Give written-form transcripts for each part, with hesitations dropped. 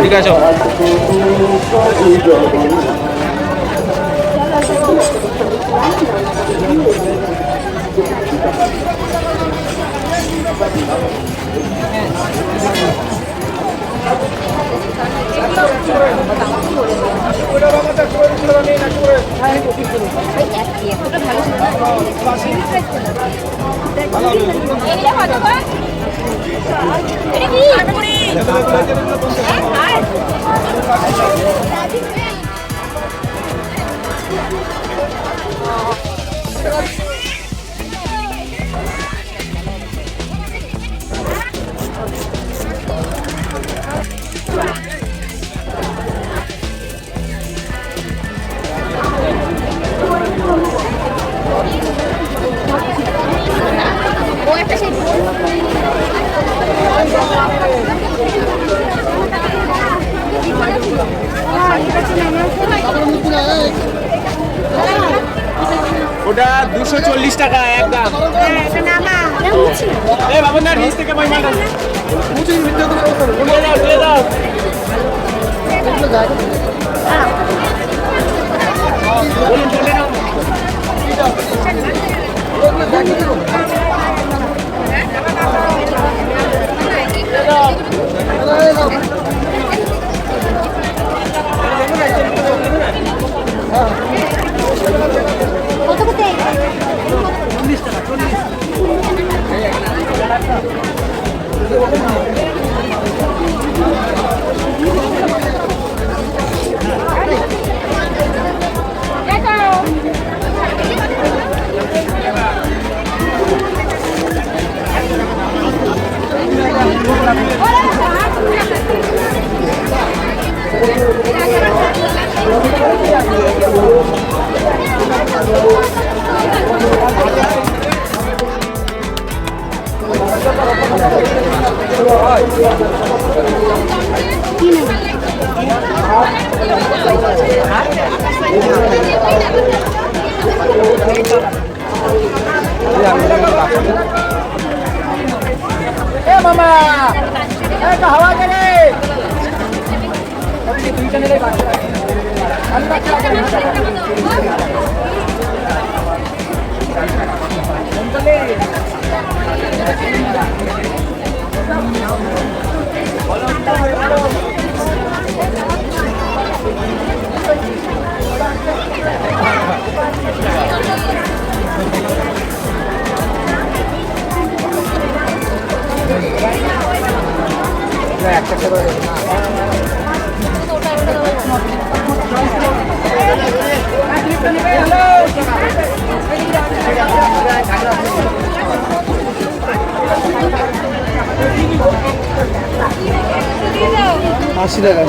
ঠিক আছে ওটা 240 টাকা একদম। এই বাবুনার নিচ থেকে পয়মাটা মুচি ভিতরে উড়িয়ে দাও উড়িয়ে দাও। বলুন চলে নাও। কত কত 40 টাকা 40 মামা হাওয়া গেলে আশি টাকা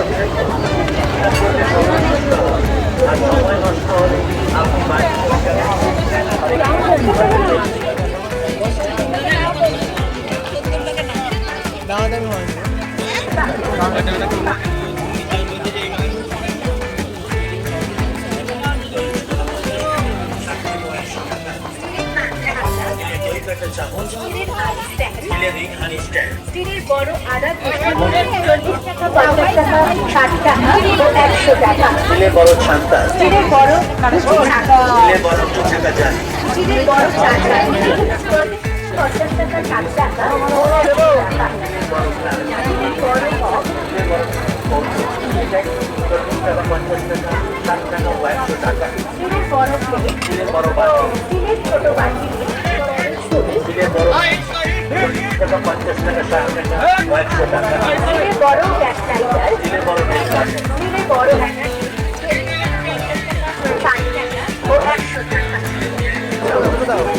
স্টিলের বড় আদা 40 টাকা 50 টাকা 60 টাকা 100 টাকা স্টিলের বড় ছান্তা স্টিলের বড় স্টিলের বড় টাকা যায় স্টিলের বড় ছান্তা 50 টাকা 60 টাকা স্টিলের বড় প্লেট স্টিলের বড় বাটি স্টিলের ছোট বাটি স্টিলের বড় 50 টাকা 60 টাকা 100 টাকা স্টিলের বড় গ্যাস স্টিলের বড় স্টিলের বড় হ্যাঙ্গার 60 টাকা ও 100 টাকা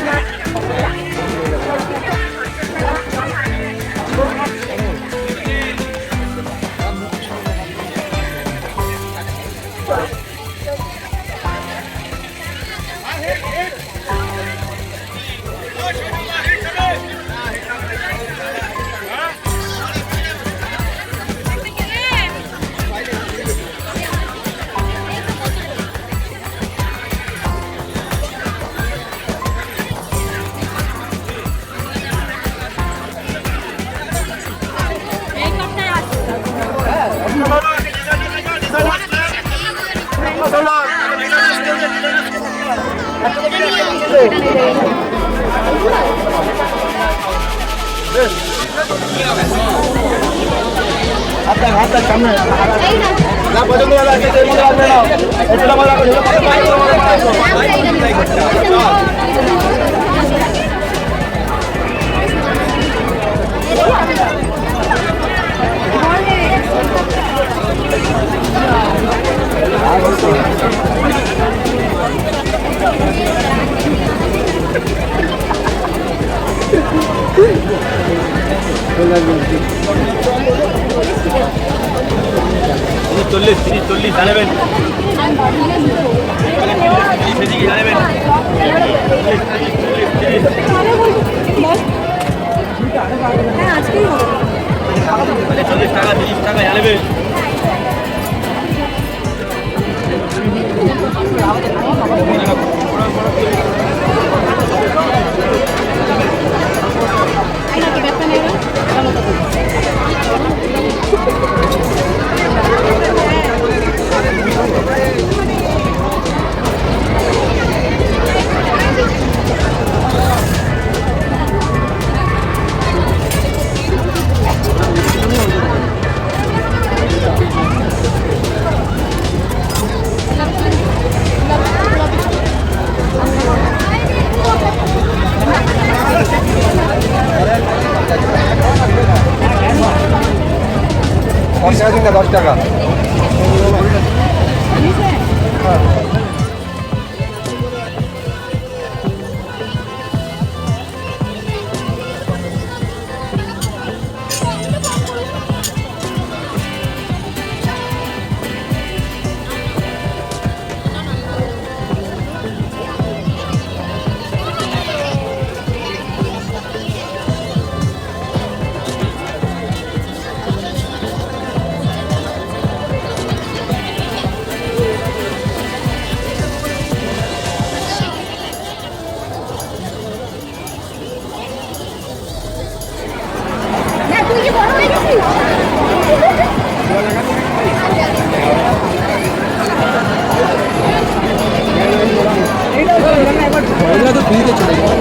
আপনার হাতটা সামনে না পছন্দ হলে আগে তৈরি করে আসবে না এটা মারা করে চল্লিশ 30 জানাবেন জানাবেন 40 টাকা 30 টাকা জানাবেন10 টাকা নিয়ে চলে যাবে।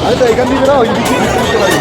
আরে তো এখান থেকে না ওই দিকে দিতে পারি।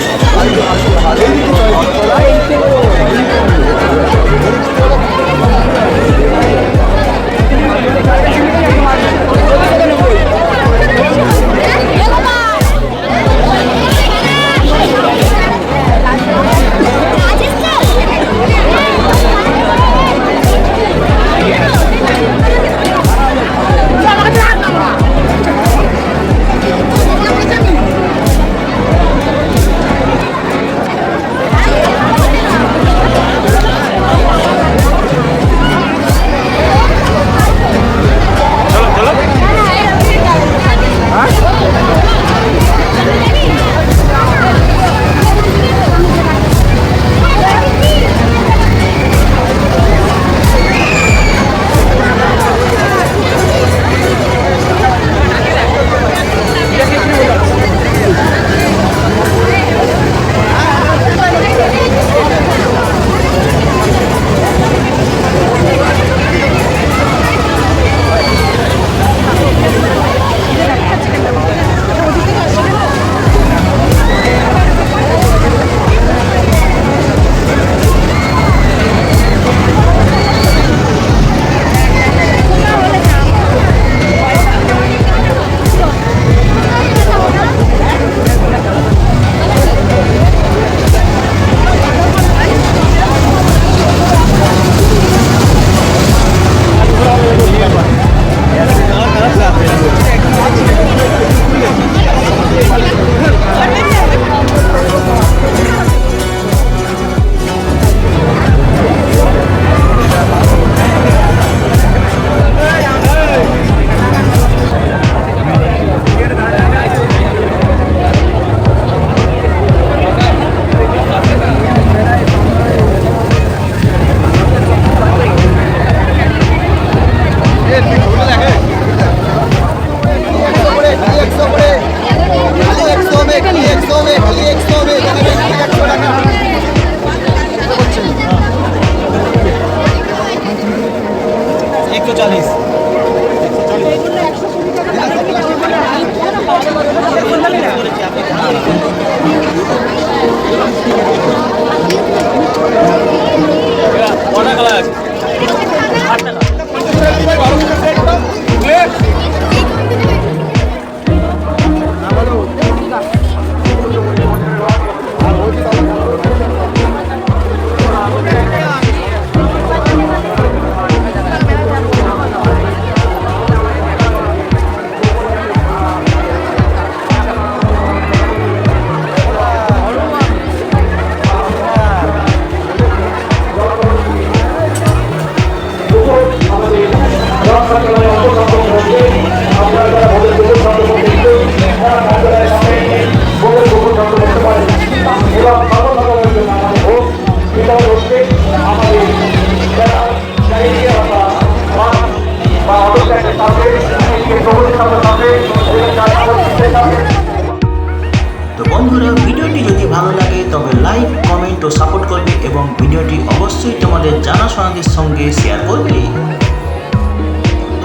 বন্ধুরা ভিডিওটি যদি ভালো লাগে তবে লাইক কমেন্ট ও সাপোর্ট করবে এবং ভিডিওটি অবশ্যই তোমাদের জানাশোনাদের সঙ্গে শেয়ার করবে।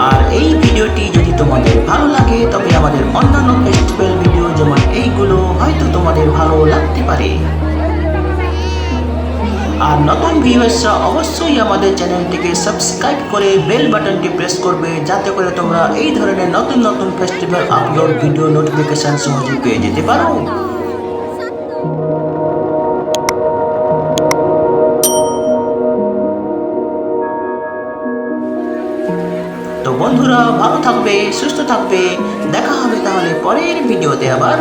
আর এই ভিডিওটি যদি তোমাদের ভালো লাগে তবে আমাদের অন্যান্য ফেস্টিভ্যাল ভিডিও যেমন এইগুলো হয়তো তোমাদের ভালো লাগতে পারে। আর নতুন ভিউয়ার্সরা অবশ্যই আমাদের চ্যানেলটিকে সাবস্ক্রাইব করে বেল বাটনটি প্রেস করবে যাতে করে তোমরা এই ধরনের নতুন নতুন ফেস্টিভ্যাল আপলোড ভিডিও নোটিফিকেশন সহজে পেয়ে যেতে পারো। তো বন্ধুরা ভালো থাকবে, সুস্থ থাকবে, দেখা হবে তাহলে পরের ভিডিওতে আবার।